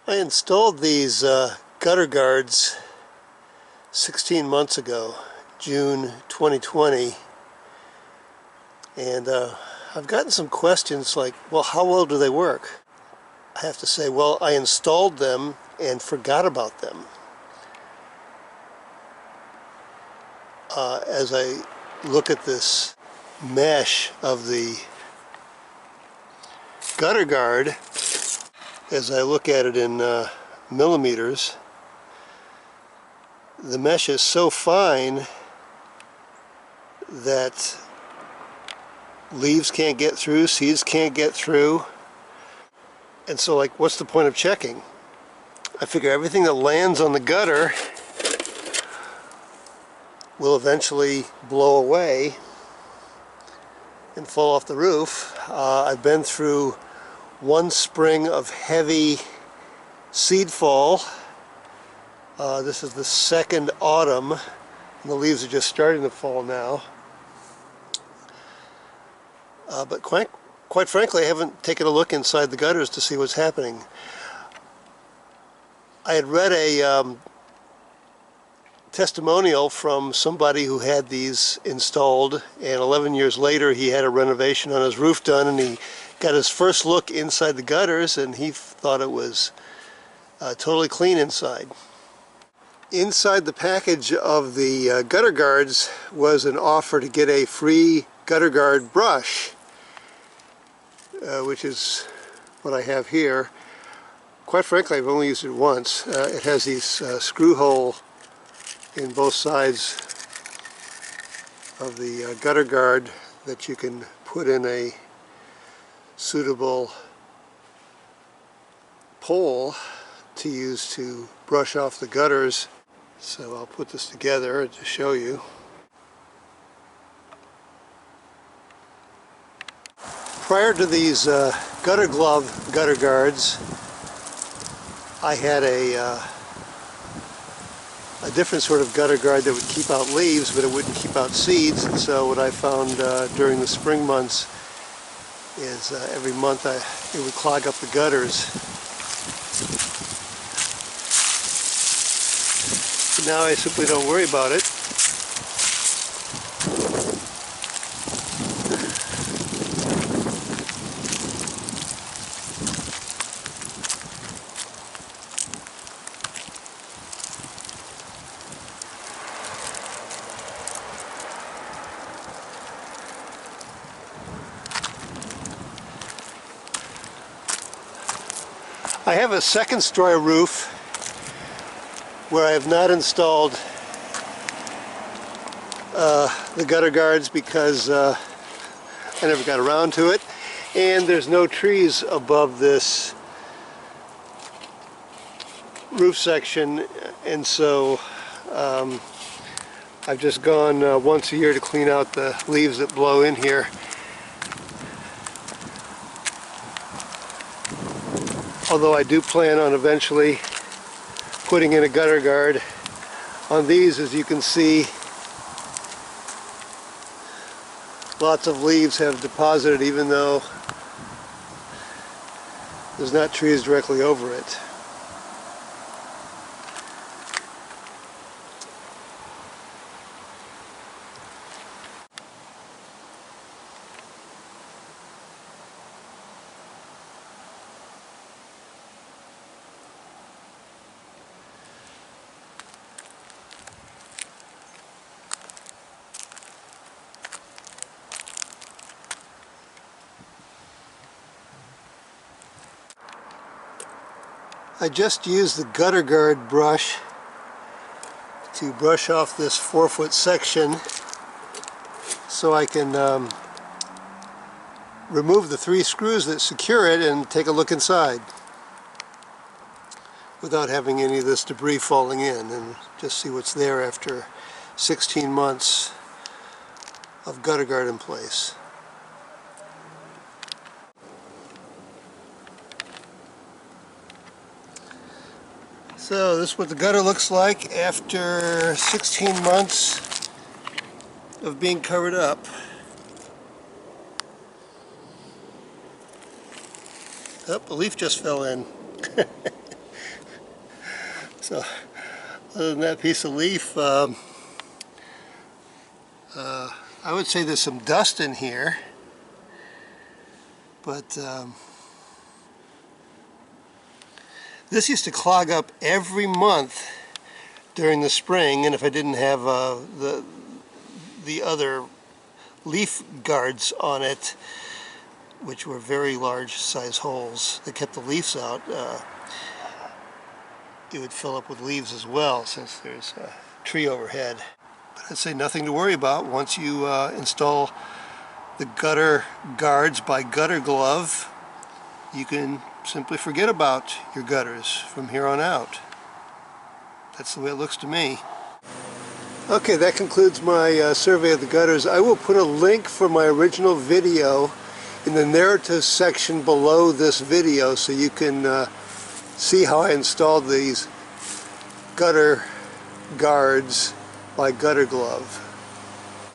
I installed these gutter guards 16 months ago, June 2020, and I've gotten some questions like, well, how well do they work? I have to say, well, I installed them and forgot about them. As I look at this mesh of the gutter guard, as I look at it in millimeters, the mesh is so fine that leaves can't get through, seeds can't get through. And so, like, what's the point of checking? I figure everything that lands on the gutter will eventually blow away and fall off the roof. I've been through one spring of heavy seed fall. This is the second autumn, and the leaves are just starting to fall now. But quite frankly, I haven't taken a look inside the gutters to see what's happening. I had read a testimonial from somebody who had these installed, and 11 years later he had a renovation on his roof done, and he got his first look inside the gutters, and he thought it was totally clean inside. Inside the package of the gutter guards was an offer to get a free gutter guard brush, which is what I have here. Quite frankly, I've only used it once. It has these screw hole in both sides of the gutter guard that you can put in a suitable pole to use to brush off the gutters. So I'll put this together to show you. Prior to these Gutterglove gutter guards, I had a different sort of gutter guard that would keep out leaves, but it wouldn't keep out seeds. And so what I found during the spring months is every month it would clog up the gutters. But now I simply don't worry about it. I have a second story roof where I have not installed the gutter guards because I never got around to it, and there's no trees above this roof section, and so I've just gone once a year to clean out the leaves that blow in here. Although I do plan on eventually putting in a gutter guard on these. As you can see, lots of leaves have deposited even though there's not trees directly over it. I just used the gutter guard brush to brush off this 4-foot section so I can remove the 3 screws that secure it and take a look inside without having any of this debris falling in, and just see what's there after 16 months of gutter guard in place. So this is what the gutter looks like after 16 months of being covered up. Oh, a leaf just fell in. So other than that piece of leaf, I would say there's some dust in here, but this used to clog up every month during the spring, and if I didn't have the other leaf guards on it, which were very large size holes that kept the leaves out, it would fill up with leaves as well, since there's a tree overhead. But I'd say nothing to worry about once you install the gutter guards by Gutterglove. You can simply forget about your gutters from here on out. That's the way it looks to me. Okay, that concludes my survey of the gutters. I will put a link for my original video in the narrative section below this video, so you can see how I installed these gutter guards by Gutterglove.